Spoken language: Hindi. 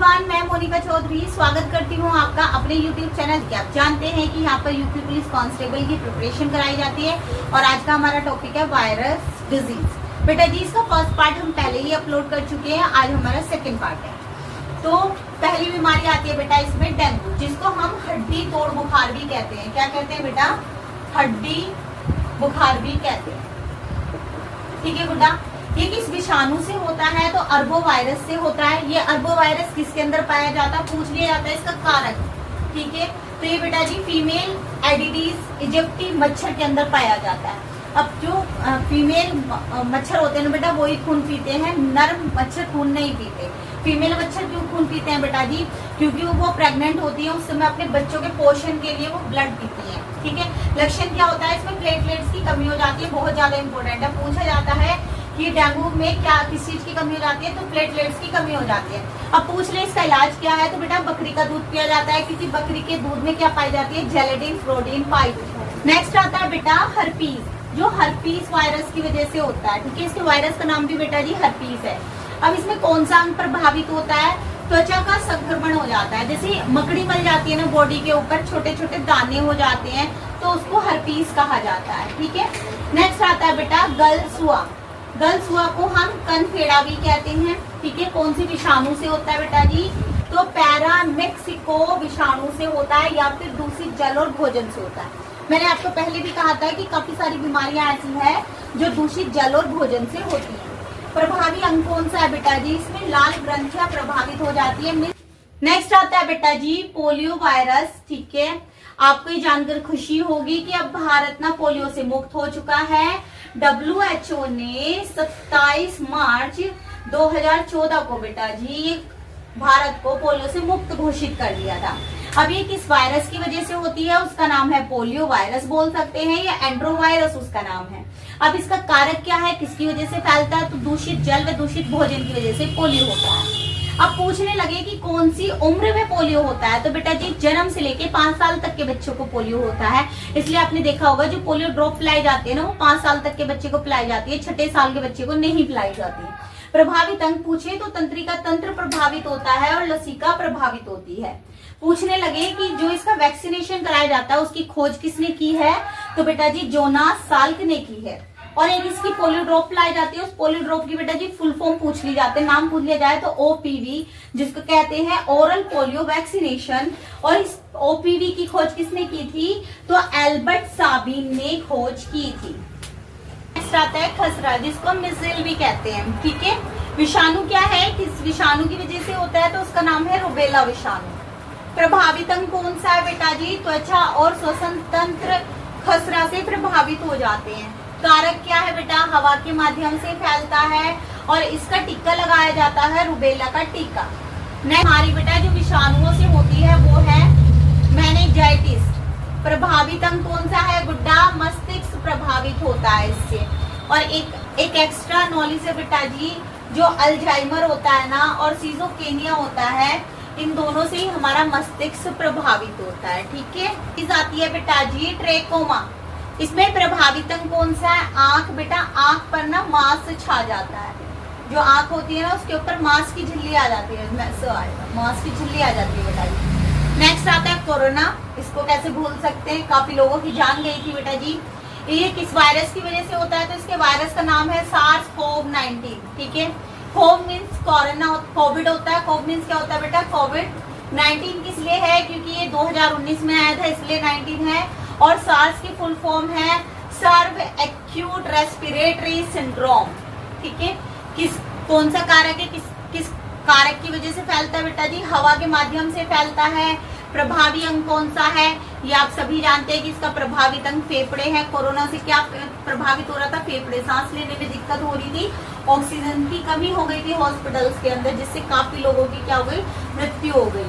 एवरीवन, मैं मोनिका चौधरी स्वागत करती हूँ आपका अपने YouTube चैनल के। आप जानते हैं कि यहाँ पर यूपी पुलिस कांस्टेबल की प्रिपरेशन कराई जाती है और आज का हमारा टॉपिक है वायरस डिजीज। बेटा जी, इसका फर्स्ट पार्ट हम पहले ही अपलोड कर चुके हैं, आज हमारा सेकेंड पार्ट है। तो पहली बीमारी आती है बेटा इसमें डेंगू, जिसको हम हड्डी तोड़ बुखार भी कहते हैं। क्या कहते हैं बेटा? हड्डी बुखार भी कहते हैं। ठीक है बेटा, ये किस विषाणु से होता है? तो अर्बो वायरस से होता है। ये अर्बो वायरस किसके अंदर पाया जाता है? पूछ लिया जाता है इसका कारक। ठीक है, तो ये बेटा जी फीमेल एडिडीज इजिप्टी मच्छर के अंदर पाया जाता है। अब जो फीमेल मच्छर होते हैं ना बेटा, वो ही खून पीते हैं, नर मच्छर खून नहीं पीते। फीमेल मच्छर क्यों खून पीते हैं बेटा जी? क्योंकि वो प्रेग्नेंट होती है, उस समय अपने बच्चों के पोषण के लिए वो ब्लड पीती है। ठीक है, लक्षण क्या होता है इसमें? प्लेटलेट्स की कमी हो जाती है, बहुत ज्यादा इंपॉर्टेंट है। पूछा जाता है कि डेंगू में क्या किस चीज की कमी हो जाती है? तो प्लेटलेट्स की कमी हो जाती है। अब पूछ ले इसका इलाज क्या है? तो बेटा बकरी का दूध पिया जाता है, क्योंकि बकरी के दूध में क्या पाई जाती है? जेलेटिन, प्रोटीन पाई जाती है। नेक्स्ट आता है बेटा हर्पीज, जो हर्पीज वायरस की वजह से होता है। ठीक है, इसके वायरस का नाम भी बेटा जी हर्पीज है। अब इसमें कौन सा अंग प्रभावित होता है? त्वचा का संक्रमण हो जाता है। जैसे मकड़ी मर जाती है ना बॉडी के ऊपर, छोटे छोटे दाने हो जाते हैं, तो उसको हर्पीज कहा जाता है। ठीक है, नेक्स्ट आता है बेटा गलसुआ। गलसुआ को हम कनफेड़ा भी कहते हैं। ठीक है, कौन सी विषाणु से होता है बेटा जी? तो पैरामेक्सिको विषाणु से होता है, या फिर दूषित जल और भोजन से होता है। मैंने आपको पहले भी कहा था कि काफी सारी बीमारियां ऐसी है जो दूषित जल और भोजन से होती है। प्रभावी अंग कौन सा है बेटा जी? इसमें लाल ग्रंथियां प्रभावित हो जाती है। नेक्स्ट आता है बेटा जी पोलियो वायरस। ठीक है, आपको ये जानकर खुशी होगी कि अब भारत ना पोलियो से मुक्त हो चुका है। WHO ने 27 मार्च 2014 को बेटा जी भारत को पोलियो से मुक्त घोषित कर दिया था। अब ये किस वायरस की वजह से होती है? उसका नाम है पोलियो वायरस बोल सकते हैं, या एंड्रोवायरस उसका नाम है। अब इसका कारक क्या है, किसकी वजह से फैलता है? तो दूषित जल व दूषित भोजन की वजह से पोलियो होता है। अब पूछने लगे कि कौन सी उम्र में पोलियो होता है? तो बेटा जी जन्म से लेके 5 साल तक के बच्चों को पोलियो होता है। इसलिए आपने देखा होगा जो पोलियो ड्रॉप पिलाई जाती है ना, वो 5 साल तक के बच्चे को पिलाई जाती है, 6 साल के बच्चे को नहीं पिलाई जाती। प्रभावित अंग पूछे तो तंत्रिका तंत्र प्रभावित होता है और लसिका प्रभावित होती है। पूछने लगे कि जो इसका वैक्सीनेशन कराया जाता है उसकी खोज किसने की है? तो बेटा जी जोनास साल्क ने की है। और एक इसकी पोलियो ड्रॉप लाई जाती है, उस पोलियो ड्रॉप की बेटा जी फुल फॉर्म पूछ ली जाते हैं, नाम पूछ लिया जाए तो OPV, जिसको कहते हैं ओरल पोलियो वैक्सीनेशन। और इस OPV की खोज किसने की थी? तो एल्बर्ट साबिन ने खोज की थी। नेक्स्ट आता है खसरा, जिसको मिज़िल भी कहते हैं। ठीक है, विषाणु क्या है, किस विषाणु की वजह से होता है? तो उसका नाम है रुबेला विषाणु। प्रभावित अंग कौन सा है बेटा जी? त्वचा और श्वसन तंत्र खसरा से प्रभावित हो जाते हैं। कारक क्या है बेटा? हवा के माध्यम से फैलता है और इसका टीका लगाया जाता है, रुबेला का टीका। नेक्स्ट हमारी बेटा जो विषाणुओं से होती है वो है मेनिंजाइटिस। प्रभावित अंग कौन सा है? गुड्डा मस्तिष्क प्रभावित होता है इससे। और एक एक्स्ट्रा नॉलेज है बेटा जी, जो अल्जाइमर होता है ना और सीजोफ्रेनिया होता है, इन दोनों से ही हमारा मस्तिष्क प्रभावित होता है। ठीक है, इस आती है बेटा जी ट्रेकोमा। इसमें प्रभावित अंग कौन सा है? आंख। बेटा आंख पर ना मांस छा जाता है, जो आंख होती है ना उसके ऊपर मांस की झिल्ली आ जाती है, मांस की झिल्ली आ जाती है बेटा जी। नेक्स्ट आता है कोरोना। इसको कैसे भूल सकते हैं, काफी लोगों की जान गई थी बेटा जी। ये किस वायरस की वजह से होता है? तो इसके वायरस का नाम है SARS-CoV-19। ठीक है, कोव मीन्स कोरोना, कोविड होता है। कोव मीन्स क्या होता है बेटा? कोविड। 19 किस लिए है? क्योंकि ये 2019 में आया था, इसलिए 19 है। और सार्स की फुल फॉर्म है सर्व एक्यूट रेस्पिरेटरी सिंड्रोम। ठीक है, कौन सा कारक है, किस कारक की वजह से फैलता है बेटा जी? हवा के माध्यम से फैलता है। प्रभावी अंग कौन सा है? ये आप सभी जानते हैं कि इसका प्रभावित अंग फेफड़े हैं। कोरोना से क्या प्रभावित हो रहा था? फेफड़े, सांस लेने में दिक्कत हो रही थी, ऑक्सीजन की कमी हो गई थी हॉस्पिटल्स के अंदर, जिससे काफी लोगों की क्या हो गई? मृत्यु हो गई।